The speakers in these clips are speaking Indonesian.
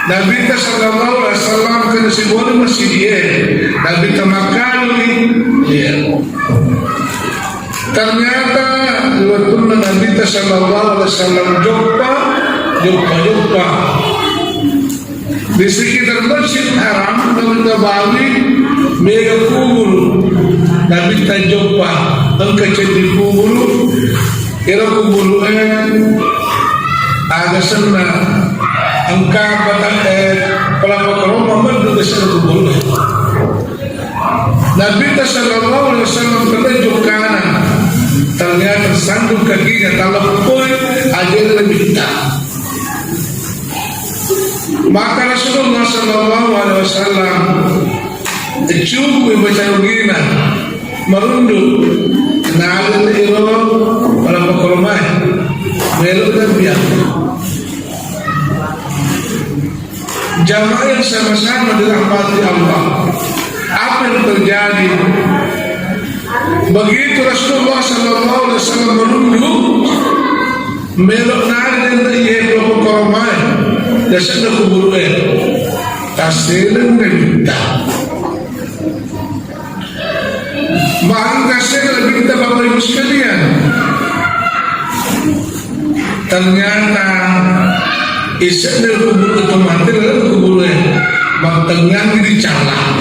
Nabi sallallahu alaihi wasallam kan siguro masih dia Nabi tamakali dia. Ternyata waktu Nabi sallallahu alaihi wasallam jumpa di sekitar Masjid Haram dan Nabawi mega kubur Nabi jumpa angkat di kubur kira kubur agak senang angka pelapor Muhammad juga sana kubur Nabi sallallahu alaihi wasallam terjun kanan ternyata sandung kakinya kalau pun ada lebih tak. Maka Rasulullah sallallahu alaihi wasallam cukup baca begini merunduk kenal iro para pekormai belok dan biar jamaah yang sama-sama dirahmati Allah. Apa yang terjadi begitu Rasulullah sallallahu alaihi wasallam merunduk belok dan iya pekormai dasarnya kubur kasihan minta makin kasihan minta Bapak Ibu sekalian. Ternyata isan dari kubur itu mati dalam kuburnya matangnya dicalang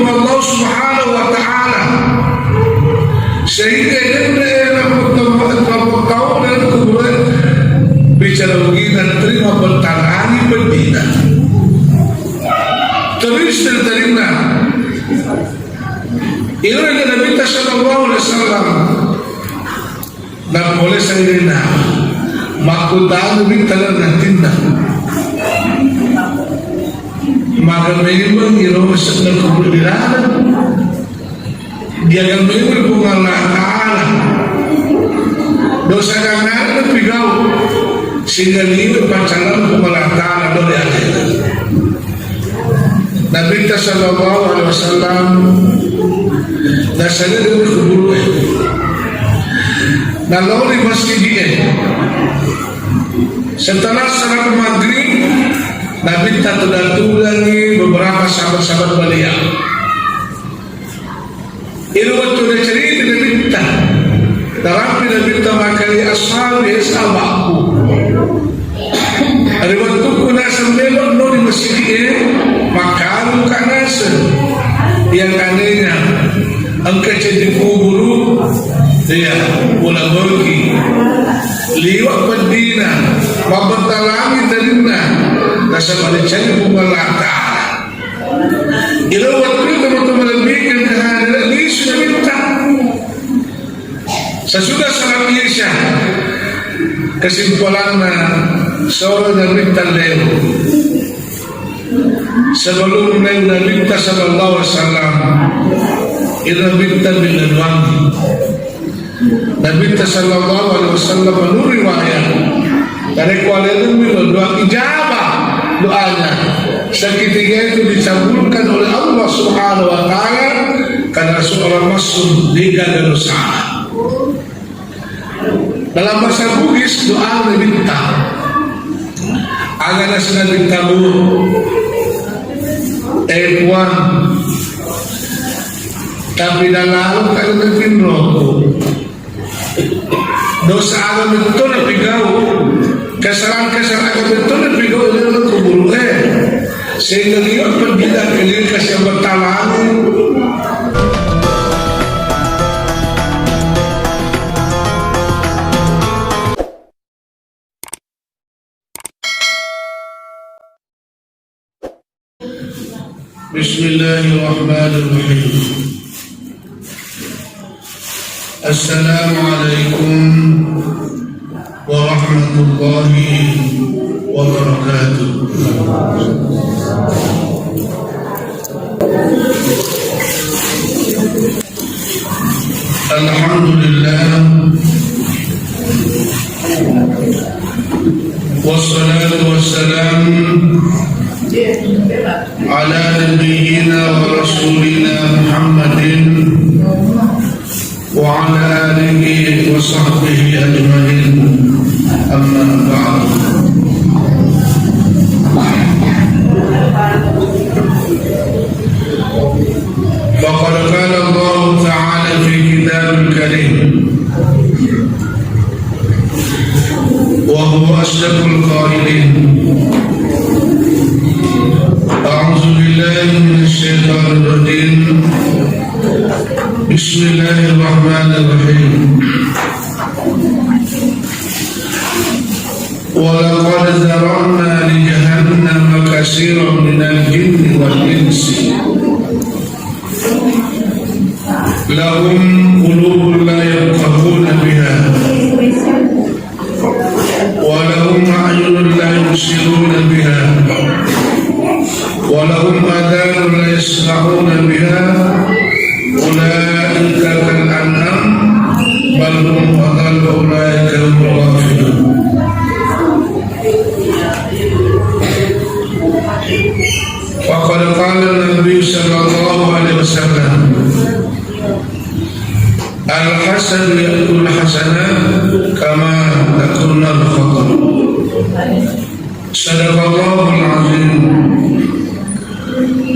Allah Subhanahu wa ta'ala sehingga dia tahu dan kuburan bicara begini dan terima bertangani berdina terus terima ini adalah Nabi sallallahu alaihi wasallam dan boleh saya makutan minta nantinya maka memang hero sedang kubur di dalam dia akan memang Allah Ta'ala dosa kanan pigau sehingga liwat pancalan Allah Ta'ala dari akhirat. Nabi sallallahu alaihi wasallam dasarnya dari kubur lalu di masjid dia setelah salat maghrib Nabi datang beberapa sahabat-sahabat beliau itu waktu dia cerita Nabi Terapi Nabi makali ashabi sahabatku ada waktu kuna sembelok no di masjid ini makalu kanasa yang kanenya angka jadi kuburu dia bola bagi liwat Madina mabentalami terina rasa pada cari pengalata itu waktu teman-teman lebihkan kehadiran ini sudah minta sesudah salam Isya kesimpulannya sore dan minta leo sebelum Nabi sallallahu alaihi wasallam itu minta dengan wangi Nabi sallallahu alaihi wasallam menurut riwayat dari kualitas doa ijabah doanya seketika itu dicabulkan oleh Allah Subhanahu wa ta'ala karena seorang masuk liga dan usaha. Dalam bahasa Bugis doa meminta agar nasihat ditamu puan tapi dalam kalau mungkin rokok dosa agak betul lebih gau kesalahan agak betul lebih gau dalam kubur sehingga dia pergi dan keliling kasih bertalan. Bismillahirrahmanirrahim. Assalamualaikum warahmatullahi wabarakatuh. Alhamdulillah wassalatu wassalam ala nabiyyina wa rasulina Muhammadin wa ala alihi wa sahbihi ajma'in amma وهو أصدق القائلين. أعوذ بالله من الشيطان الرجيم. بسم الله الرحمن الرحيم. ولقد ذرأنا لجهنم كثيرا من الجن والإنس لهم قلوب لا يفقهون بها ولهم أعين لا يبصرون بها ولهم آذان لا يسمعون بها أولئك كالأنعام بل هم أضل أولئك هم الغافلون. فقد قال النبي صلى الله عليه وسلم الحسن يأكل الحسنة كما تأكلنا الخطأ. صدق الله العظيم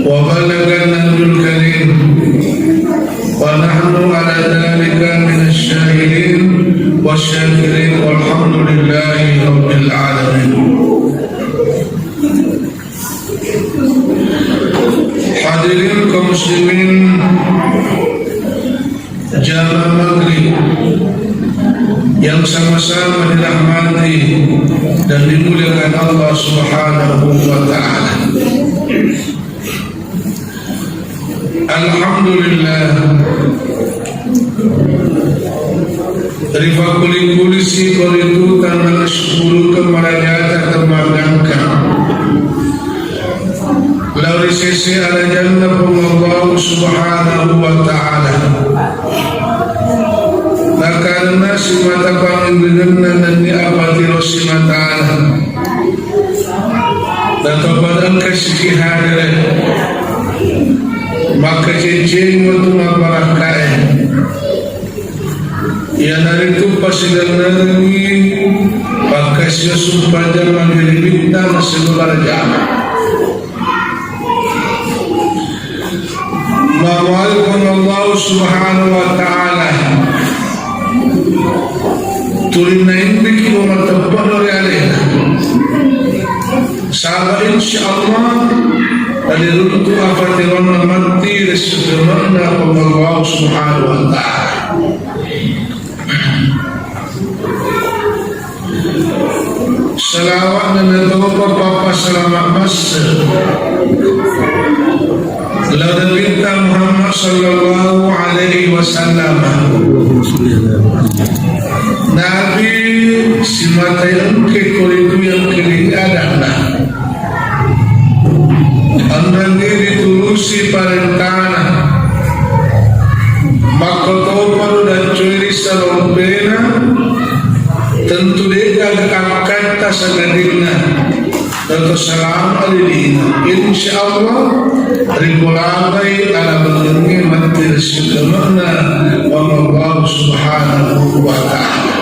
وبلغ النبي الكريم ونحن على ذلك من الشاهدين والشاكرين والحمد لله رب العالمين. Hadirin kaum muslimin jamaah maghrib yang sama-sama dirahmati dan dimuliakan Allah Subhanahu wa ta'ala. Alhamdulillah rifa kulisi koritu tanah syukur kemarajatan terbangkan lauri sisi ala jannah Allah Subhanahu wa ta'ala. Karena simata panggilan dan diabadi rosimatan dan kepada kasih hadir maka cincin untuk mabarakain yang dari itu pasidan ini pakai sesuatu pada mandiri bintang seluruh jamaah. Mawalkum Allah Subhanahu wa ta'ala turinain bikin umat tempat dari alena sahabat insyaallah dari runtuh afatirana mati resudurana Allah Subhanahu wa ta'ala. Salawat dan doa Bapak selamat masa lalu kita Muhammad sallallahu alaihi wasallam Nabi simata yang kekoritu yang kiri adalah andani ditulusi parentana maka toparu dan cuiri salompena tentu dia akan kata sanadina dan salam alilina insyaallah ribulabai ala bengi mati rasulullah wa Allah Subhanahu wa ta'ala.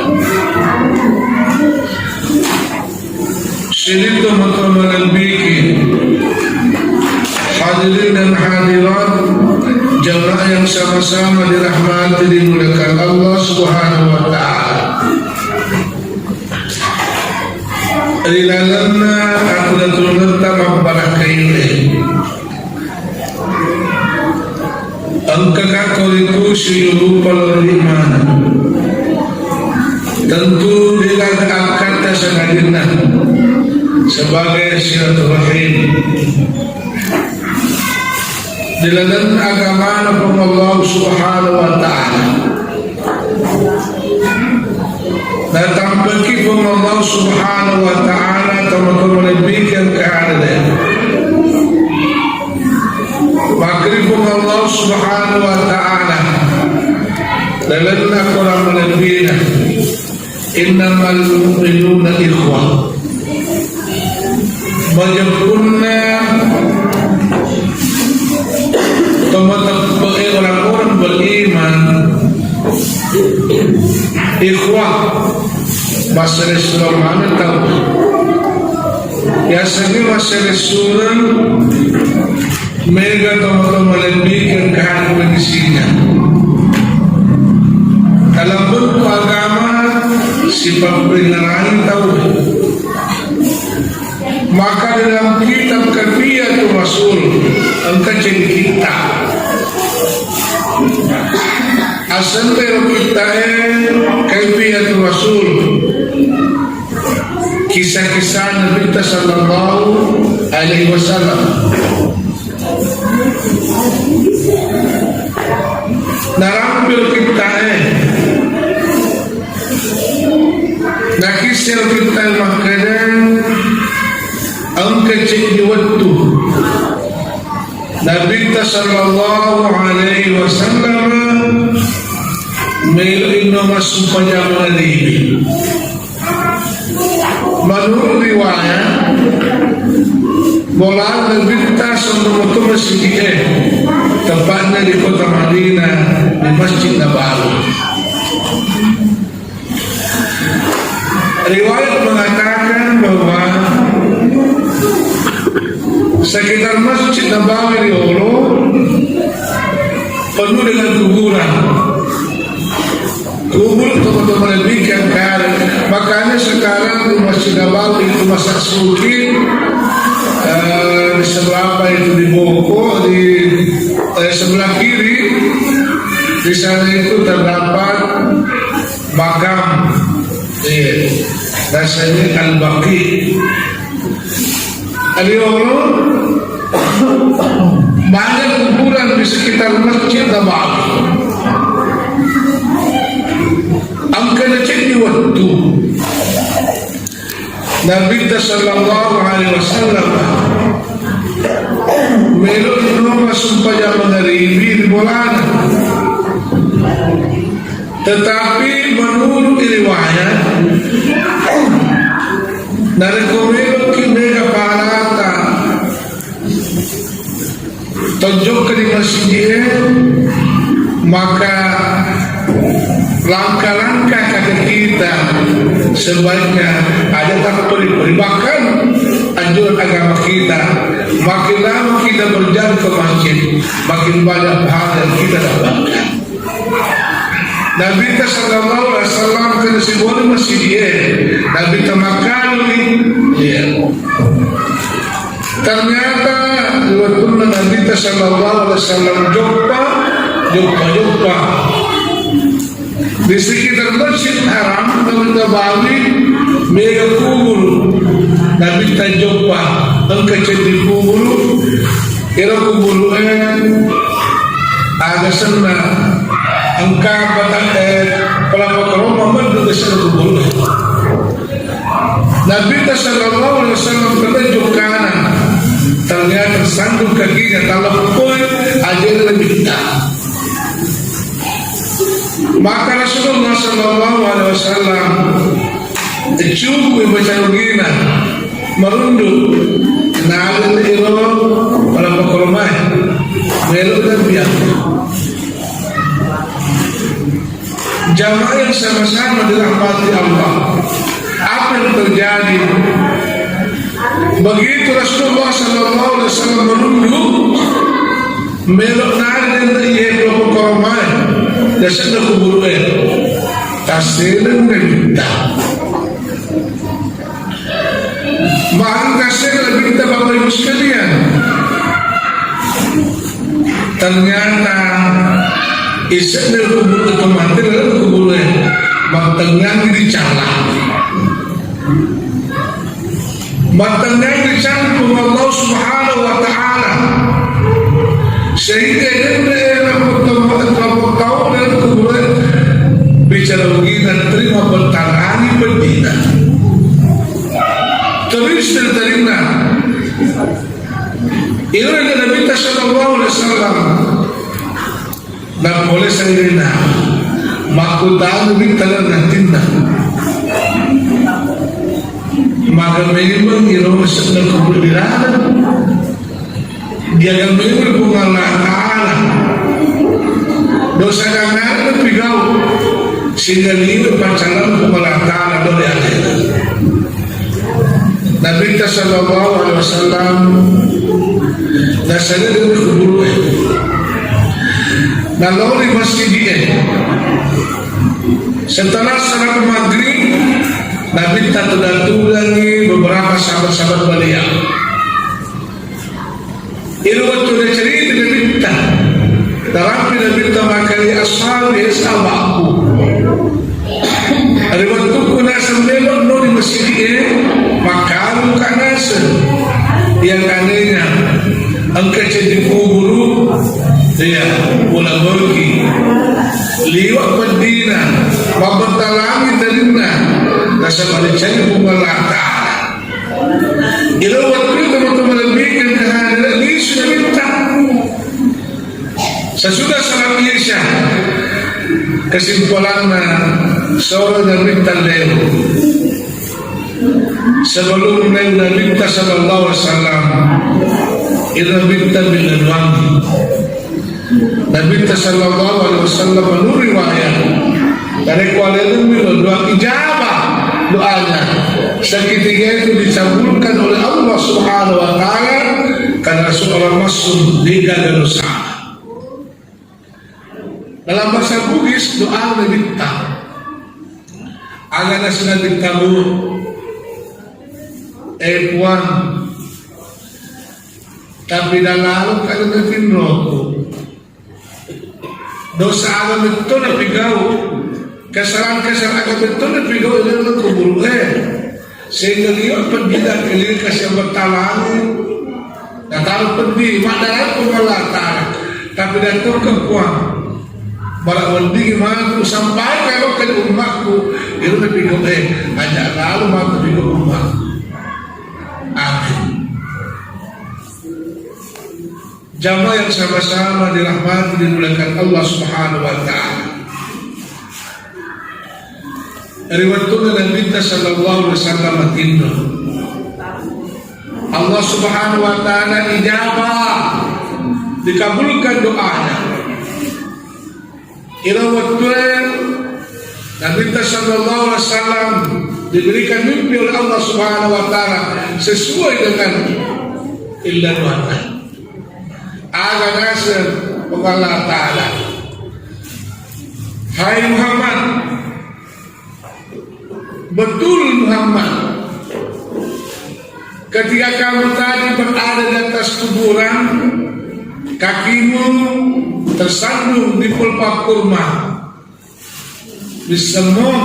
Syirito matamal bikin hadirin dan hadirat jamaah yang sama-sama dirahmati dimuliakan Allah Subhanahu wa ta'ala. Rilalana aku dan turunta mabarakai angka kau itu seluruh iman tentu dilakukan tasagadina sebagai silaturahim dilakukan agama Allah Subhanahu wa ta'ala. Datang bagi Allah Subhanahu wa ta'ala teman-teman lebihkan keadaan makrifum Allah Subhanahu wa ta'ala dalam Al-Quran menebina innamal mu'minuna ikhwah menjemputnya teman-teman orang-orang beriman ikhwah bahasa Rasulullah mana tahu biasanya bahasa Rasulullah mereka teman-teman melebihkan kehadiran isinya dalam bentuk agama sifat peringatan tahu Maka dalam kitab Kafiyatul Rasul engkau jadi kita asal dari kita Kafiyatul Rasul, kisah-kisah Nabi sallallahu alaihi wasallam. Narampil kita nakisir kita makanan angka cik di waktu Nabi sallallahu alaihi wasallam melino masuk pada mengalimi. Menurut riwayat bola Nabi sallallahu alaihi wasallam tempatnya di kota Madinah di Masjid Nabawi. Riwayat mengatakan bahwa sekitar Masjid Nabawi di Olo penuh dengan kuburan. Kubur teman-teman demikian kan. Makanya sekarang di Masjid Nabawi itu masak suki di sebelah apa itu di Boko di sebelah kiri di sana itu terdapat makam rasanya Al-Baqi. Aliolo banyak kuburan di sekitar Masjid Nabawi. Angkanya cek di waktu Nabi sallallahu alaihi wasallam melok nama supaya mengharibi di bulan. Tetapi menurut riwayat dari komelo kimega parata tunjuk di masjid, maka langkah-langkah kaki kita sebaiknya ada tak beri bahkan anjuran agama kita. Makin lama kita berjalan ke masjid, makin banyak pahala yang kita dapatkan. Nabi sallallahu alaihi wasallam kena sebut masjid dia. Nabi tamakali dia. Ternyata waktu Nabi sallallahu alaihi wasallam jumpa di sekitar Masjid Haram Nabi Nabawi mega kubur. Nabi jumpa engkau jadi kubur. Kira kubur ada senang. Engkau batang pelapa keroma mendu kesana kubur. Nabi sallallahu alaihi wasallam terjun kanan. Ternyata sandung kakinya kalau pun aja lebih tak. Maka Rasulullah sallallahu alaihi wasallam cukup baca rugina merunduk kenal iro pelapa keroma belok dan biar. Jamaah yang sama-sama dirahmati Allah. Apa yang terjadi? Begitu Rasulullah sallallahu alaihi wasallam menunduk melok nari dan ia berapa korban dasar kubur tasirin dan kita mahal tasirin kita bapak ibu sekalian. Ternyata isek dari kubur itu mati lalu kuburnya matengnya dicalah matengnya dicampur Allah subhanahu wa ta'ala sehingga dia tahu dari kuburnya bicara begini dan terima bertangani berdina terus terima ini adalah Nabi sallallahu alaihi wasallam. Dan boleh saya maku tahu bintang nantinya maka memang iro sedang keberdiraan dia akan memang pengalah Allah dosa jangan lebih kau sehingga ini pacaran pengalah Allah dari akhirat. Nabi sallallahu alaihi wasallam dasarnya dari kubur naluri masjid dia. Setelah salat maghrib Nabi tak lagi beberapa para sahabat-sahabat beliau. Itu waktu dia cerita dia minta dalam dia minta makali ashabi sahabatku. Ada waktu kuna sembelok no di masjid ini makalu kanasa yang kanenya angkat jadi guru dia bola bagi liwat Madina mabatalami dalina nasa balik cari bumalata. Ilo waktu teman-teman lebihkan kehadiran ini sudah minta. Sesudah salam Isya kesimpulannya seorang minta leo. Sebelum Nabi sallallahu alaihi wasallam itu minta dengan wangi. Nabi sallallahu alaihi wasallam menuriwayat dari kualitas doa ijabah doanya seketika itu dicabulkan oleh Allah Subhanahu wa taala karena seorang masuk liga dan usaha. Dalam bahasa Bugis doa minta agak sudah ditahu puan tapi dalam kalau natin roko dosa agak betul na pigaw kesalahan agak betul na pigaw ilan na kuburo sehingga liyo pagbidag kalian kasi ang bertalang natalo pagbi madalang pumalatan tapi dato kapuan marawaldi gimana tu sampai kalau ke umatku itu na pigaw aja lalu maka pigaw umat. Amin. Jamaah yang sama-sama dirahmati dimuliakan Allah Subhanahu wa taala. Riwayatnya Nabi sallallahu alaihi wasallam tinno. Allah Subhanahu wa taala ijabah dikabulkan doanya. Riwayatnya Nabi sallallahu alaihi wasallam diberikan mimpi oleh Allah Subhanahu wa taala sesuai dengan ilmuannya. Aga nasir Allah taala. Hai Muhammad, betul Muhammad, ketika kamu tadi berada di atas kuburan, kakimu tersandung di pelepah kurma, disemut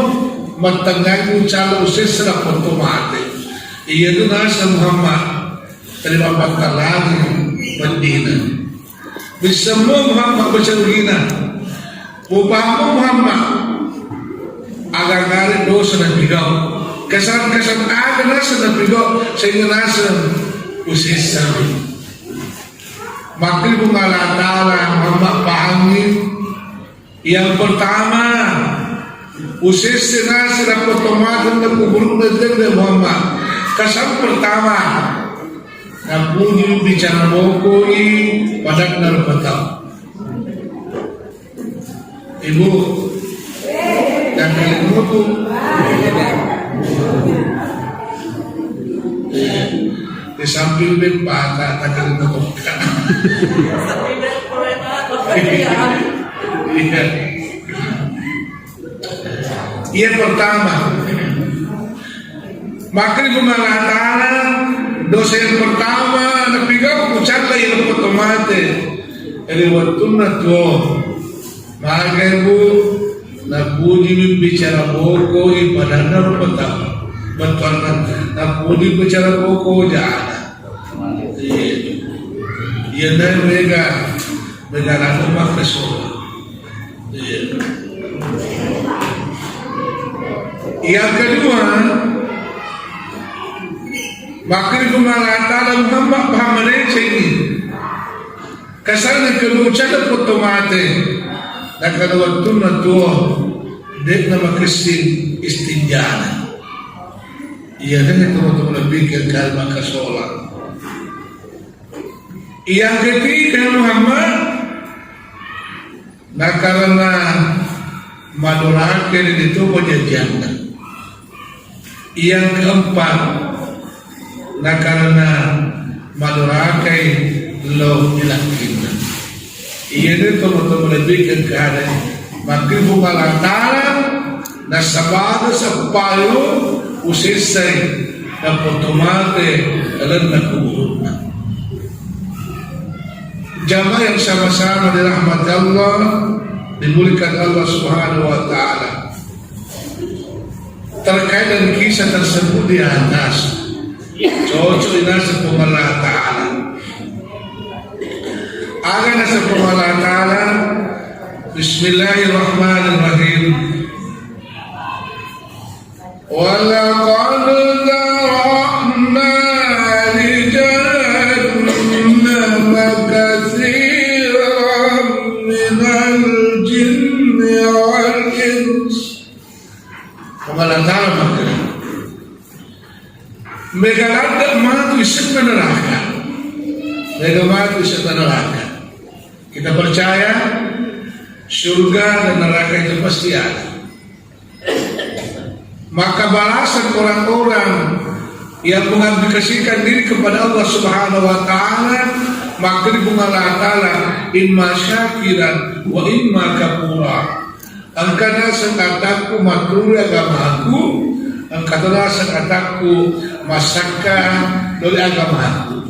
matanggaku calo sesera otomatis. Iya itu nasa Muhammad terima bakal lagi Madinah. Bisemua Muhammad bercerita, upamu Muhammad agar ngarit dosa dan bigau, kesan-kesan ada nasa dan bigau sehingga nasa usisa. Maka bungalah ta'ala Muhammad pahami yang pertama usisi nasa dan otomatis dan kubur dan Muhammad. Kesan pertama napunyi bicara bokoi pada narpata. Ibu dan kalian itu di samping bempata tak kalian itu. Yang pertama, maka ibu mengatakan dosa yang pertama napigaw kucala yang otomatis dari waktu nato maka ibu napuji bicara boko ibadah narpata bantuan napuji bicara boko jana iya na mereka negara rumah kesola yang kedua maka itu mengatakan Muhammad pahamane ini kasar kelucan otomatis dan kalau waktu nato dek nama Kristin istinjana iya kan itu untuk lebih ke kalma kasola. Yang ketiga Muhammad nah karena madurakan itu menjanjikan. Yang keempat nah karena madurakai lo dilakukan. Ia itu teman-teman lebih ke keadaan makin bukalan tanah nah sabada sa payo usisay na potomate alam na kubuhuna. Jamaah yang sama-sama dirahmati Allah, dimuliakan Allah Subhanahu wa Ta'ala. Terkait dengan kisah tersebut di atas, cocok inasa Allah Ta'ala. Aga nasa Allah Ta'ala. Bismillahirrahmanirrahim. Walaqad zara'na li jahannama katsiran minal jinni wal ins. Allah Ta'ala maka megalada matu isip neraka. Megamatu isip neraka. Kita percaya surga dan neraka itu pasti ada. Maka balasan orang-orang yang mengabdikasikan diri kepada Allah Subhanahu wa Ta'ala, maka di Allah Ta'ala imma syakiran wa imma kafura. Angkana sekataku maturi agamaku, angkana sekataku masaka dari agamaku.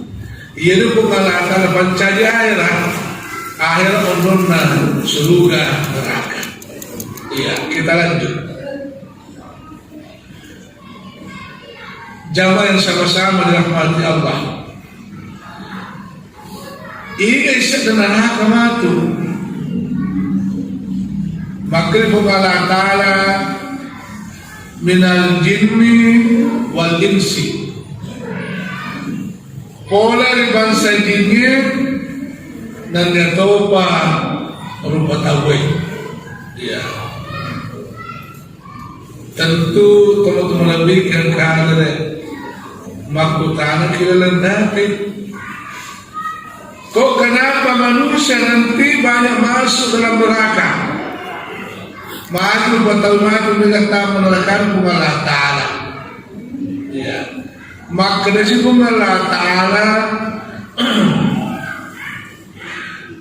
Ia itu Allah Ta'ala pancari akhir ondonna surga neraka. Iya, kita lanjut. Jamaah yang sama-sama dirahmati Allah. Ini isya dan neraka matu. Makrif Allah Ta'ala minal jinni wal insi. Pola di bangsa jinnya dan dia topa rupa tawe. Ya. Tentu teman-teman lebih yang kagak makutana kilalan dati. Kok kenapa manusia nanti banyak masuk dalam neraka? Maju bertahun-tahun dengan tamu neraka Allah Ta'ala. Ya. Maka dari situ Allah Ta'ala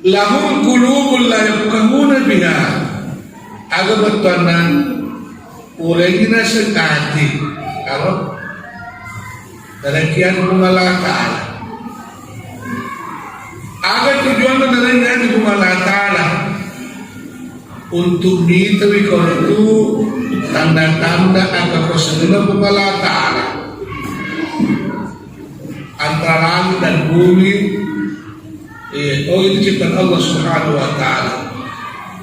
lahum qulubun la yafqahuna biha. Aga batanan ulegina sekati kalau dalakian Allah Ta'ala. Aga tujuan dari Allah Ta'ala untuk ditawi itu tanda-tanda agak prosedur Allah Ta'ala antara langit dan bumi. Oh, itu ciptaan Allah Subhanahu wa Ta'ala.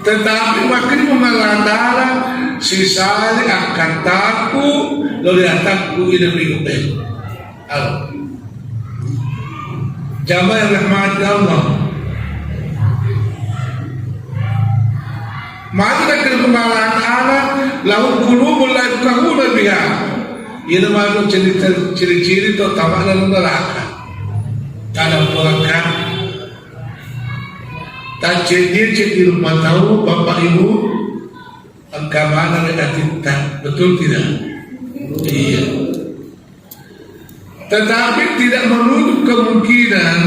Tetapi makin Allah Ta'ala sisali akan takut lalu takut ini berikutnya. Jamaah yang rahmati Allah, maka kita Allah Ta'ala lahu qulubun la yafqahuna biha. Ini maksud ciri-ciri atau tamak dalam neraka. Dalam neraka tak ciri rumah tahu bapak ibu agama dan kita betul tidak? Iya. Tetapi tidak menutup kemungkinan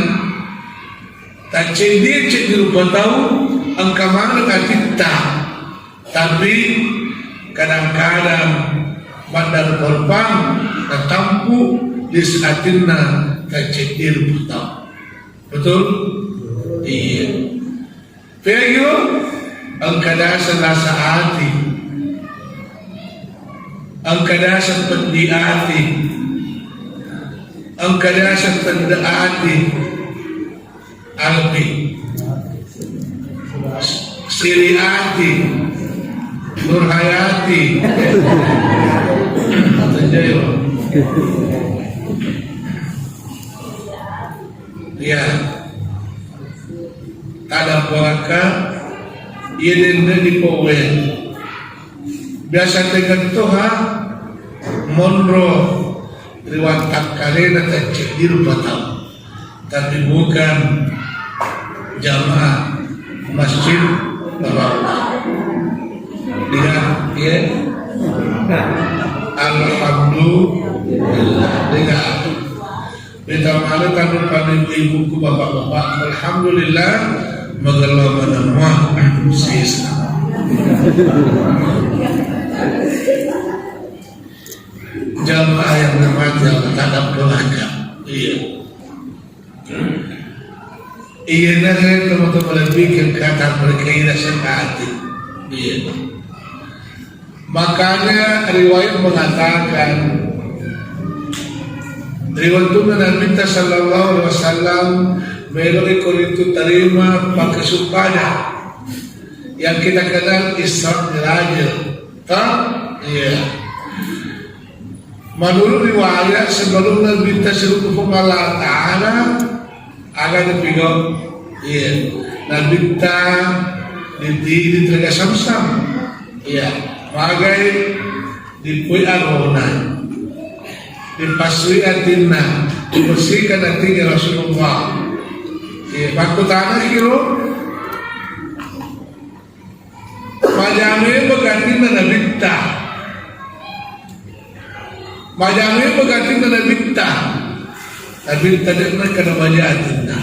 tak ciri rumah tahu agama dan kita. Tapi kadang-kadang bandar korban tertampu di saatina tak ciri rumah tahu. Betul? Iya. Pero ang kadasang nasa ati, ang kadasang pandiati, ang kadasang pandaati, alpi, siriati, nurhayati, atajayo. Ya. Ada puaka ini di powe biasa dengan Tuhan monro riwayat karena terjadi rupa tapi bukan jamaah masjid Nabawi. Dengan ya alhamdulillah dengan kita malu tanpa pada ibu-ibuku bapak-bapak alhamdulillah magalau menamah sisa. Jamaah yang dirahmati Allah tak neraka. Iya. Iya nanti teman-teman lebih kata mereka ini sekali. Iya. Makanya riwayat mengatakan riwayat itu Nabi Sallallahu Alaihi Wasallam melalui itu terima pakai supaya yang kita kenal Isra Mi'raj. Iya. Menurut riwayat sebelum Nabi tersebut Allah Taala agar dipilih, iya, Nabi di Telaga Samsam, iya, magai dipui arona, dipasui atina, dibersihkan hatinya Rasulullah. Iya, waktu tanah kilo, majami berganti Nabi ta. Majami berganti Nabi ta. Nabi ta dia kena majatina.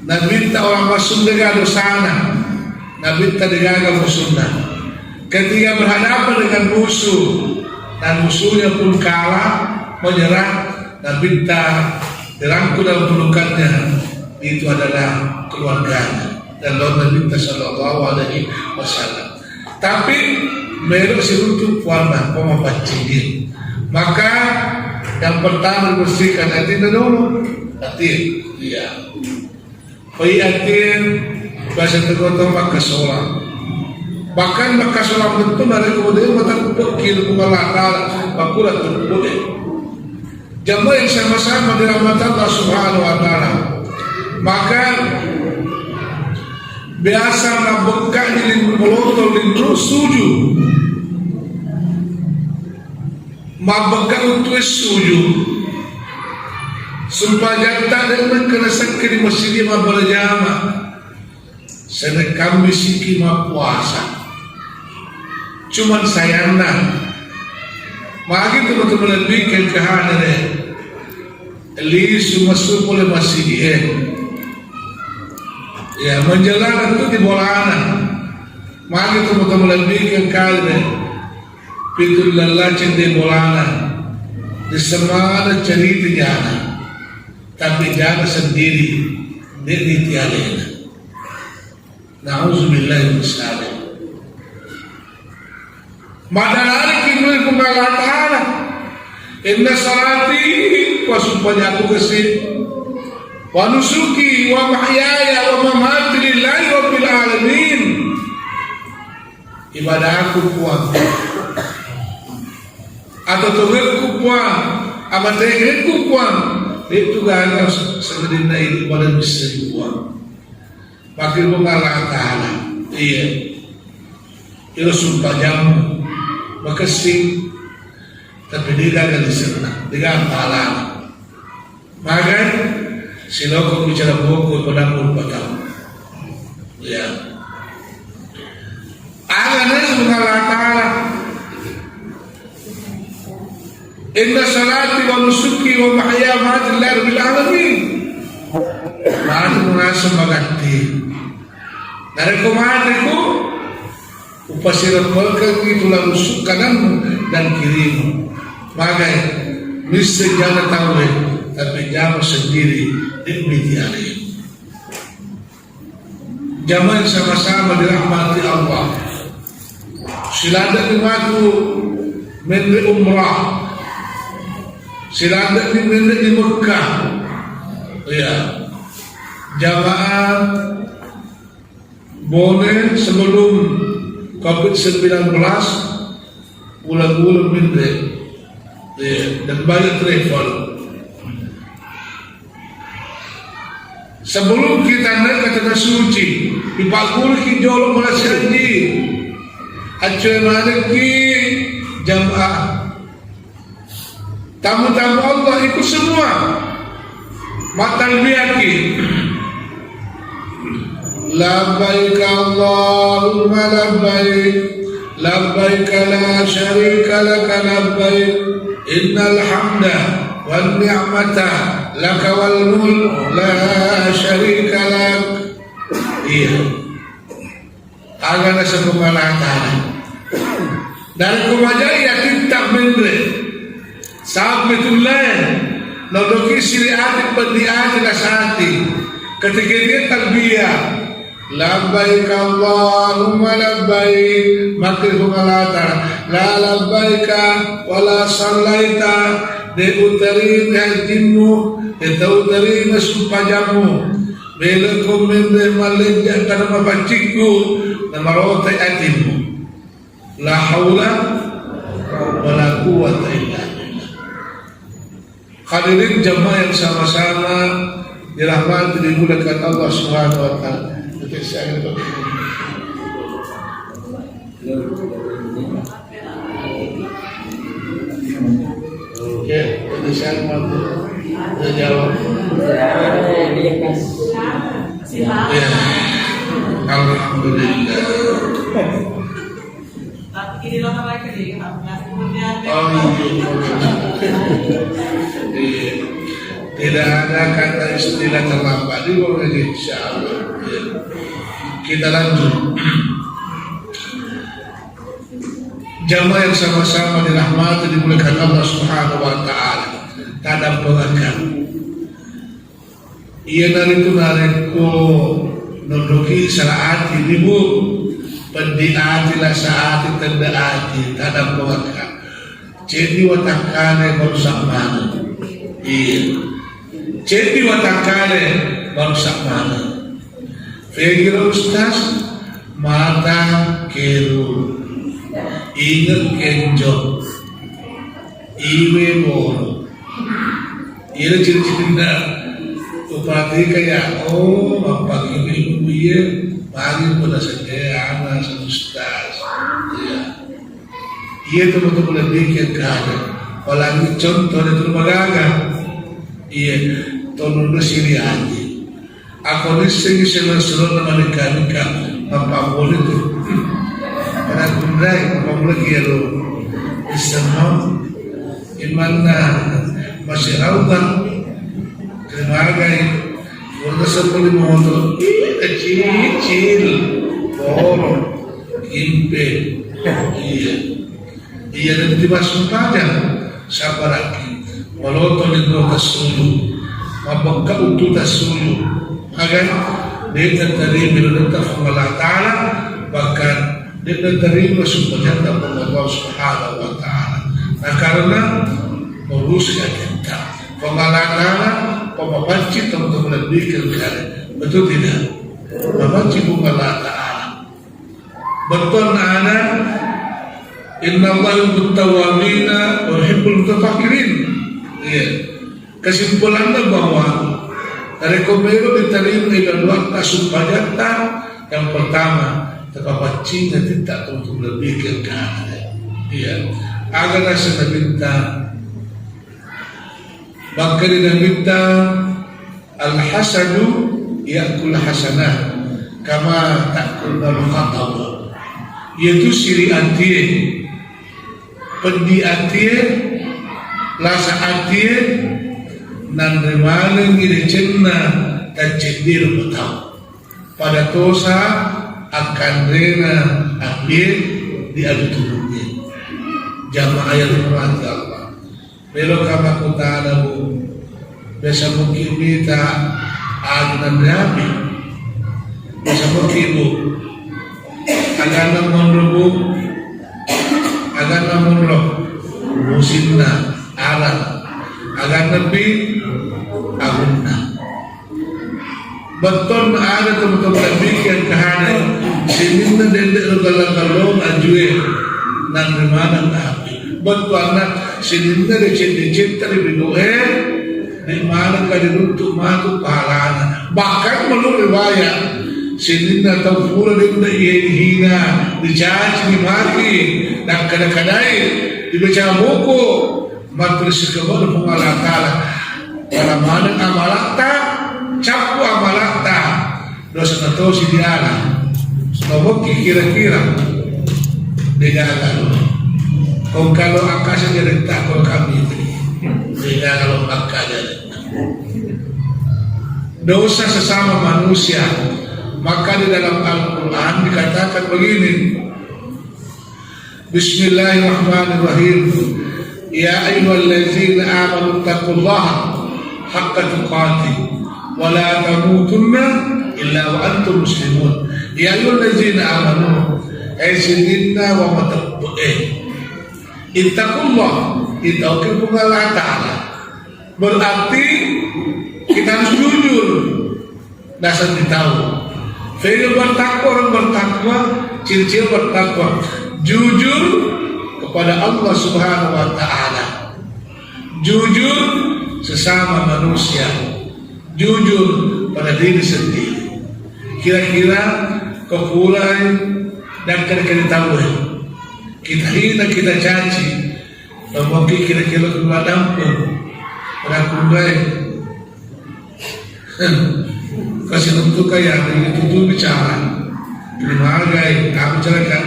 Nabi ta orang masuk dengan dosana. Nabi ta dengan musuhnya. Ketika berhadapan dengan musuh dan musuhnya pun kalah menyerah, Nabi ta dirangkul dalam pelukannya. Itu adalah keluarganya dan Nabi Sallallahu Alaihi Wasallam. Tapi mereka untuk warna pemapancingin. Maka yang pertama bersihkan hati dulu, hati, iya. Pai hati bahasa tergotong maka sholat. Bahkan maka sholat itu dari kemudian mata kupukil kumalakal bakulah terpulih. Jamaah yang sama-sama dirahmati Allah Subhanahu Wa Taala. Maka biasa nabekak di melotol di terus sujud. Mabekak untuk sujud. Supaya tak ada kena sakit di masjid ma berjamaah. Sedek kami siki ma puasa. Cuman sayangnya magi teman-teman bikin kehadiran li masuk oleh masjid ya menjelang itu di bolana magi teman-teman bikin kehadiran pintu lalacin di bolana di semana cerita jana tapi jana sendiri di tialena. Na'udzubillahi min dzalik. Madalari kimul kumala ta'ala inna salati wa supaya aku kesih wa nusuki wa mahyaya wa mamati lillahi rabbil alamin. Ibadah aku puang atau tugasku puang amat tehenku puang itu gak sebenarnya itu pada bisa puang makin mengalah ta'ala. Iya itu sumpah jamu makasih tapi dia gak diserna dia pahala maka siloko bicara buku pada berbatang ya agaknya subhanallah ta'ala inna salati wa nusuki wa mahya ma'adillah rabbil alamin ma'adu merasa magati dari kumatiku upasirat mereka itulah rusuk kanan dan kiri. Maka mesti jangan tahu tapi jangan sendiri dimiliki alih. Jamaah sama-sama dirahmati Allah. Silanda dimatu menri umrah. Silanda menri di Mekah. Ya. Jamaah boleh sebelum COVID-19 bulan-bulan mindre dan banyak travel. Sebelum kita naik ke tanah suci, di Pakul kijolok melaksanakan acuan mana ki jamaah tamu-tamu Allah ikut semua matal biaki. Labbaik Allahumma labbaik labbaik la syarika laka labbaik innal hamda wan ni'mata laka wal mulk la syarika lak. Iya agak nasa pemalatan dari kumajaya kita mendre Sampai tulen nodoki siri ati pandi ati nasati ketika dia talbiyah labbaik Allahumma labbaik makri humalata la labbaika wala sallaita de utari hajinmu de utari masumpajamu belakum mende malejja tanama bacikku namarota atimu la haula wala quwwata illa billah. Hadirin jamaah yang sama-sama dirahmati dimuliakan Allah Subhanahu wa taala. Oke, jadi saya mau jawab. Ya, alhamdulillah. Tidak ada kata istilah terlambat di bawah ini, insyaallah. Kita lanjut. Jamaah yang sama-sama dirahmati dimuliakan Allah Subhanahu wa taala. Tadam pengakan. Ia nariku nodoki salaati dibu pendiati la saati tendaati tadam pengakan. Jadi watakane merusak mana? Iya. Jadi watakane merusak mana? Fikir ustaz mata keru ingat kenjot iwe bor ira ciri-cirinya upati kayak apa ibu iya pagi pada saja anak ustaz iya teman-teman lebih ke kada apalagi contoh itu magaga iya tolong sini aja aku ni seluruh nama nikah apa boleh tu karena kundai apa boleh kira Islam imana masih rawat kemargai boleh sepuluh motor kecil borong impe iya dan tiba sumpahnya sabar lagi walau itu tasulu mabakka untuk tasulu agar dia terima dari Allah Taala bahkan dia terima sumbernya dari Allah Subhanahu wa taala. Nah karena uruskan kita pengalatan pemapaci teman-teman lebih kali betul tidak memaci Allah Taala betul ada inna Allah yuhibbut tawwabina wa yuhibbul mutatahhirin. Iya. Kesimpulannya bahwa rekomendasi diterima dengan waktu supayata yang pertama terdapat cinta tidak untuk lebih ke kanan. Iya, agar saya minta maka dia minta al hasadu yakul hasanah kama takul al-khatab, yaitu siri antie pendi antie lasa antie nan remaling ini cenna dan cendir betau pada dosa akan rena akhir diadu tubuhnya jamaah yang dirahmati Allah. Belok kama kota adabu biasa mungkin kita adunan rapi biasa mungkin bu agana monrobu agana monro musimna alam agana bi agunna betul ada teman-teman bikin kehadiran sini dendek kalau ajue nan mana tapi betul anak sini cinta lebih doer di mana kali untuk matu pahalana bahkan menurut riwayat sini tahu pula dia hina dicaci dimaki dan kadang-kadang dibaca buku materi kepada pengalakala kalau mana amalakta capu amalakta dosa tahu si diana sebab kira-kira beda kalau akasnya jadi takut kami beda kalau akasnya dosa sesama manusia maka di dalam Al-Quran dikatakan begini Bismillahirrahmanirrahim Ya ayyuhallazina amanu taqullaha haqqa tuqatih wa la tamutunna illa wa antum muslimun. Ya ayyuhallazina amanu aisidinna wa matabu'eh ittaqullah, itauqil Allah Ta'ala. Berarti kita harus jujur, dasar ditahu. Fa'il bertakwa, orang bertakwa, ciri-ciri bertakwa, jujur kepada Allah Subhanahu wa Ta'ala, jujur sesama manusia, jujur pada diri sendiri. Kira-kira kekurangan dan kira-kira tahu kita hina, kita caci, mungkin kira-kira kena dampung rakungai kasih untuk kaya itu tuh bicara terima gai aku carakan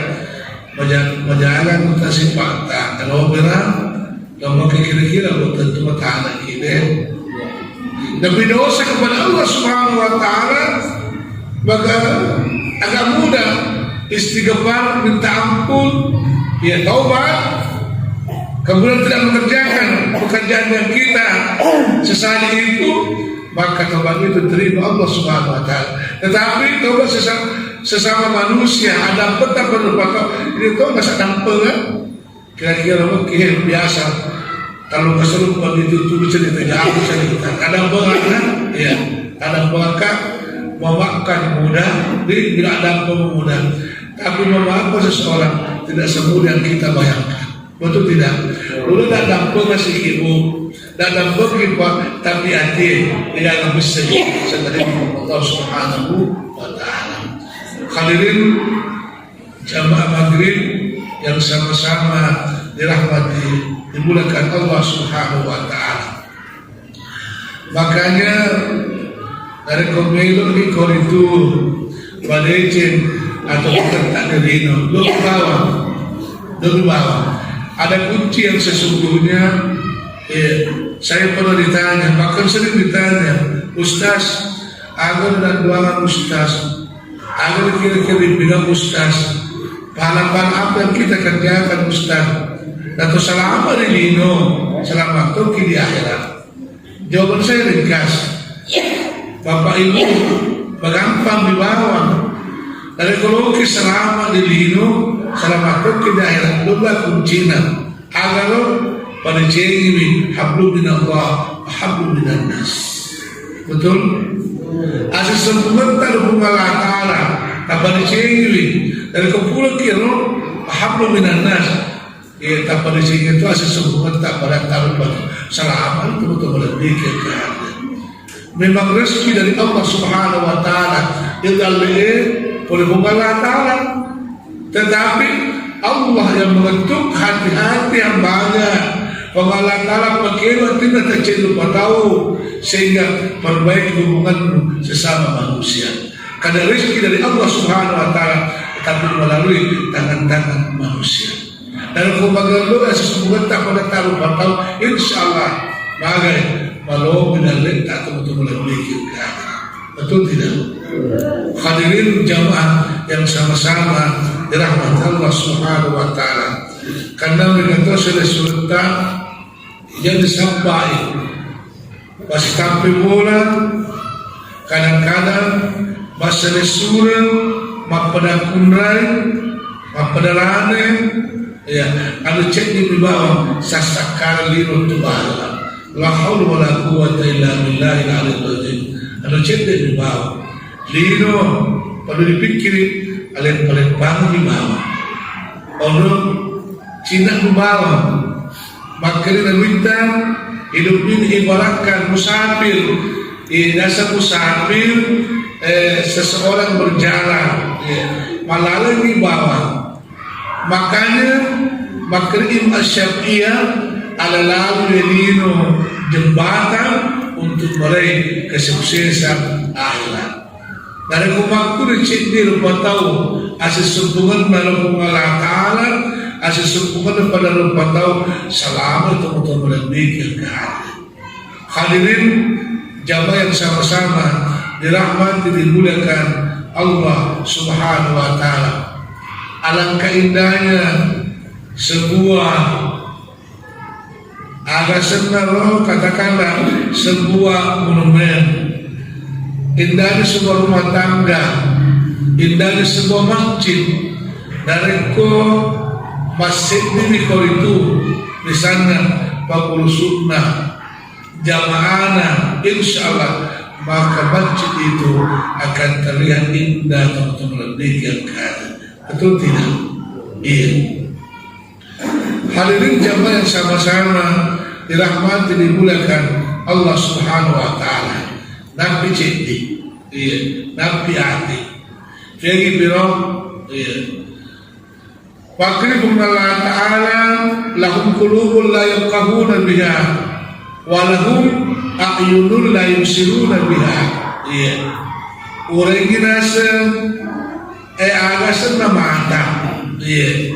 majalan kita simpan kalau berang mungkin kira-kira tentu matana kita tapi dosa kepada Allah Subhanahu wa Ta'ala maka agak mudah istighfar, minta ampun, ya taubat, kemudian tidak mengerjakan pekerjaan yang kita sesali itu, maka taubat itu terima Allah Subhanahu wa Ta'ala. Tetapi taubat sesama manusia ada peta berlupa ini kau nggak sadar kan? Kira-kira mungkin biasa kalau keserupan itu cerita aku cerita kadang kan? Ya kadang bangka memaafkan mudah, tidak ada pemudah. Tapi memaafkan seseorang tidak semudah yang kita bayangkan. Betul tidak? Dulu tak dampung ngasih ibu, tak dampung kita, tapi hati tidak ada besar. Setelah Allah Subhanahu wa Ta'ala. Hadirin jamaah maghrib yang sama-sama dirahmati, dimulakan Allah Subhanahu wa Ta'ala. Makanya dari komelo di koritu badecin atau tak derino lu bawah ada kunci yang sesungguhnya saya pernah ditanya, bahkan sering ditanya, Ustaz agar dan doa Ustaz agar kira-kira bilang Ustaz pahala-pahala apa yang kita kerjakan Ustaz atau salah apa di lino selamat toki di akhirat. Jawaban saya ringkas, Bapak Ibu gampang dibawa dari kalau selama di lino selama toki di akhirat lupa kuncinya agar pada cengi hablu minallah hablu minannas. Betul? Asal sempurna hubungan Allah Ta'ala pada cengi dari kepulauan kira hablu minannas. Ya pada cengi itu asal sempurna pada taruh salah amal itu betul lebih ke memang rezeki dari Allah Subhanahu wa Ta'ala yang oleh Allah Ta'ala, tetapi Allah yang mengetuk hati-hati yang banyak. Allah Ta'ala bagaimana tidak tercelu tahu sehingga perbaiki hubungan sesama manusia. Karena rezeki dari Allah Subhanahu wa Ta'ala tetapi melalui tangan-tangan manusia. Dan kumbaga doa sesungguhnya tak pada taruh tahu insyaallah bagai malu dan tak betul-betul lebih kita. Betul tidak? Hadirin jamaah yang sama-sama dirahmati Allah Subhanahu wa Ta'ala. Karena mereka sudah sultan jadi sampai pas sampai bola kadang-kadang masalah surah mapada kunrai mapada lane ya ada cek di bawah sasakar lirun tubala la haula wala quwwata illa billahi al-aliyyil azim. Ada cek di bawah lino pada dipikir paling di bawah orang Cina di bawah makanya kita hidup ini ibaratkan musafir. Dasar musafir seseorang berjalan malah di bawah. Makanya Imam Syafi'iyah ala lalu lino jembatan untuk meraih kesuksesan akhirat. Dari kumakku dicipti lupa tahu asis sumpungan dalam Allah Ta'ala, asis sumpungan pada lupa tahu selamat untuk melebih ke hadirin jamaah yang sama-sama dirahmati dimuliakan Allah Subhanahu wa Ta'ala. Alangkah indahnya sebuah Agak senang katakanlah sebuah monumen, indahnya sebuah rumah tangga, indahnya sebuah masjid. Dari ko masjid ini kau itu misalnya Pakul Sunnah jamaahnya, insya Allah maka masjid itu akan terlihat indah teman-teman demikian. Betul tidak? Iya. Hadirin jamaah yang sama-sama dirahmati dimuliakan Allah Subhanahu wa taala. Nabi citi, iya, nabi hati. Jadi biro, iya. Fakir Allah Taala lahum qulubun la yafqahuna biha wa lahum a'yunun la yubsiruna biha. Iya. Orang ginasa agasan na mata. Iya.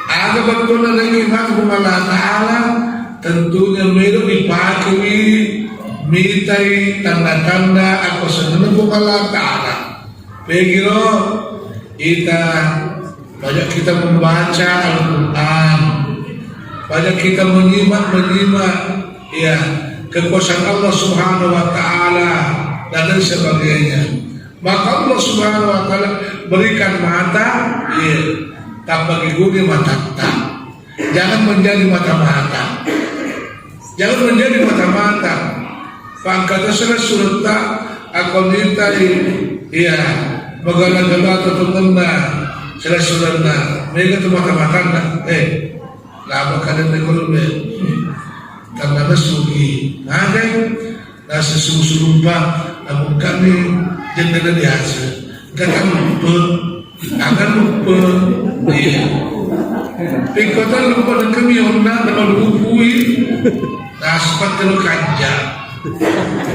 Aga betul na iman Allah Taala tentunya meron dipakai mitai tanda-tanda ako sa nanong Allah Taala. Pegiro kita banyak kita membaca Al-Quran, banyak kita menyimak ya kekuasaan Allah Subhanahu wa taala dan sebagainya. Maka Allah Subhanahu wa taala berikan mata, ya, tak bagi guni mata tak. Jangan menjadi mata-mata. Jangan menjadi mata-mata. Pangkatnya surat tak akan ditai, ya, magana-gana atau teman surat mereka tu mata-mata lama kadang nekolme karena nasugi ada nasa suruh-suruh namun kami jendela di hasil akan lupa iya pikotan lupa dan kami orang nama lupui naspat terlalu kanja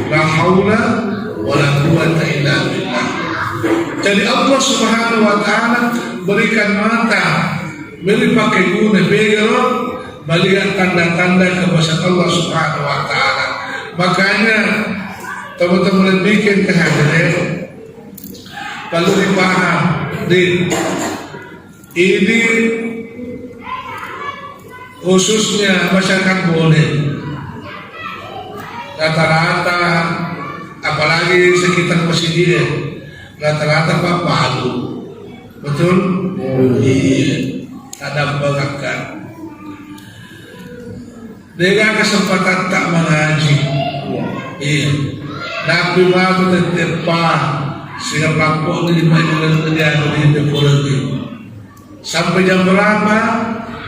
la haula wala quwwata illa billah. Jadi Allah Subhanahu wa taala berikan mata, beri pakai guna begero melihat tanda-tanda kekuasaan Allah Subhanahu wa taala. Makanya teman-teman bikin kehadiran perlu dipaham ini khususnya masyarakat Bone rata-rata apalagi sekitar Masjid rata-rata Pak Palu, betul? Iya, ada berakan. Dengan kesempatan tak mengaji, iya. Nabi Muhammad tetap sehingga pelaku ini dimajukan menjadi di Deporasi. Sampai jam berapa?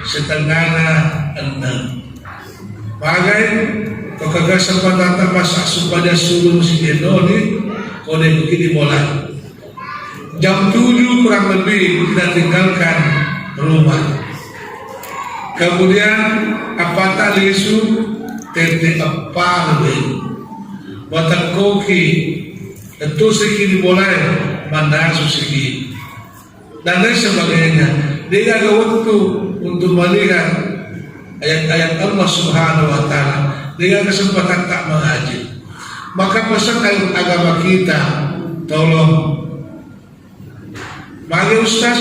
Setengah 6. Bagai kau kesempatan tak masak supaya suruh Masjid ini kau begini mulai. Jam 7 kurang lebih kita tinggalkan rumah. Kemudian apa tali isu tete apa lebih buatan koki tentu segi dimulai mana segi dan lain sebagainya. Dia ada waktu untuk melihat ayat-ayat Allah Subhanahu wa taala. Dia kesempatan tak mengaji. Maka pesan agama kita tolong bagi Ustaz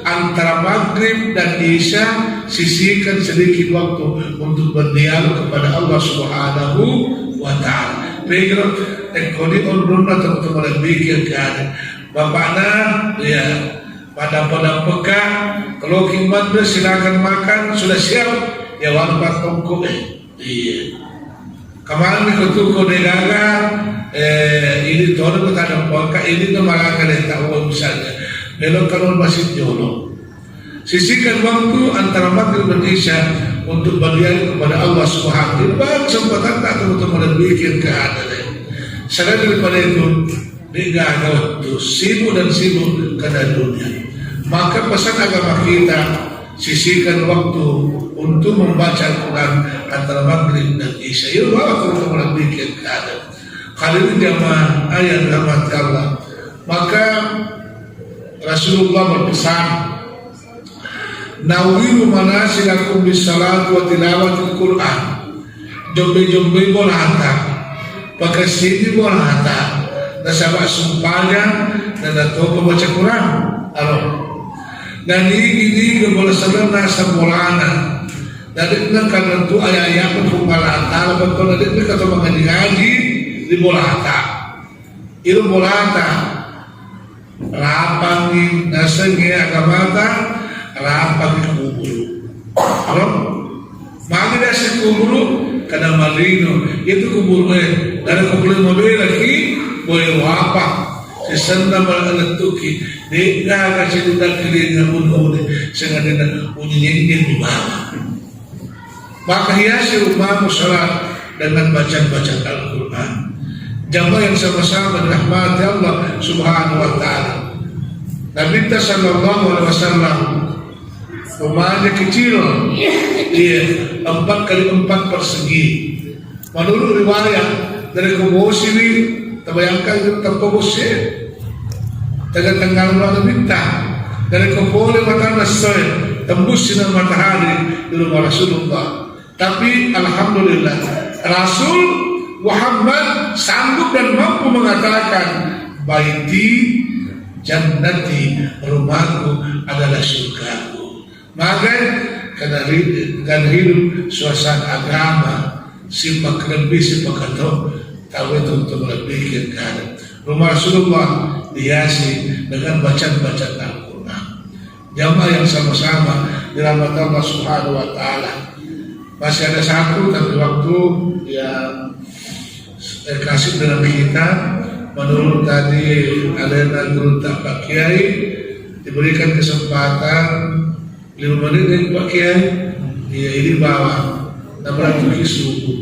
antara maghrib dan isya sisihkan sedikit waktu untuk berdialog kepada Allah Subhanahu wa taala. Pikir ekoni onduna teman-teman bikin kan. Bapakna ya pada peka kalau kimat silakan makan sudah siap ya warpat tongko iya. Kemarin ketuko negaga ini tahun kita ada peka ini tuh malah kalian tahu misalnya. Belok kalau masih jolo. Sisihkan waktu antara maghrib dan isya untuk berdialog kepada Allah Subhanahu wa taala. Kesempatan tak teman-teman bikin keadaan. Selain daripada itu, tidak ada waktu sibuk karena dunia. Maka pesan agama kita sisihkan waktu untuk membaca Al-Quran antara maghrib dan isya. Ya Allah teman-teman bikin keadaan. Kali ini jamaah ayat rahmat Allah. Maka Rasulullah berpesan, nawiru manasilakum bisalat wa tilawatil Quran. Jombe-jombe bolata, pakai sini bolata, nasabak sumpahnya dan atau pembaca Quran. Dan ini kebola salam nasa bolana, Dari na karena tu ayah pun malata, lepas tu dari na kata mengaji di bolata, itu bolata, rapangi nasengi agamata, rapangi kuburu. Kalau magi nasi kuburu kada malino, itu kuburu dari kuburu mobil lagi boleh apa? Sesanda malatuki, dia kasi tidak kirinya pun sengaja unyinya di mana. Maka hiasi rumahmu salat dengan bacaan Al-Quran. Jamaah yang sama-sama dirahmati Allah Subhanahu wa Ta'ala. Nabi sallallahu alaihi wasallam rumahnya kecil, dia 4x4 persegi. Menurut riwayat dari Kubosi ini, terbayangkan terkobosnya tengah-tengah rumah bintang dari Kuboli mata nasai tembus sinar matahari di rumah Rasulullah. Tapi alhamdulillah Rasul Muhammad sanggup dan mampu mengatakan baiti jannati, rumahku adalah surgaku. Maka karena hidup suasana agama sipak lebih sipak atau tahu itu untuk lebih kan. Rumah Rasulullah dihiasi dengan bacaan Al-Quran. Jamaah yang sama-sama dirahmati Allah Subhanahu wa Ta'ala. Masih ada satu tapi waktu yang kasih dalam kita menurut tadi ada guru Pak Kiai diberikan kesempatan 5 menit dari Pak Kiai, ini bawa 600 isu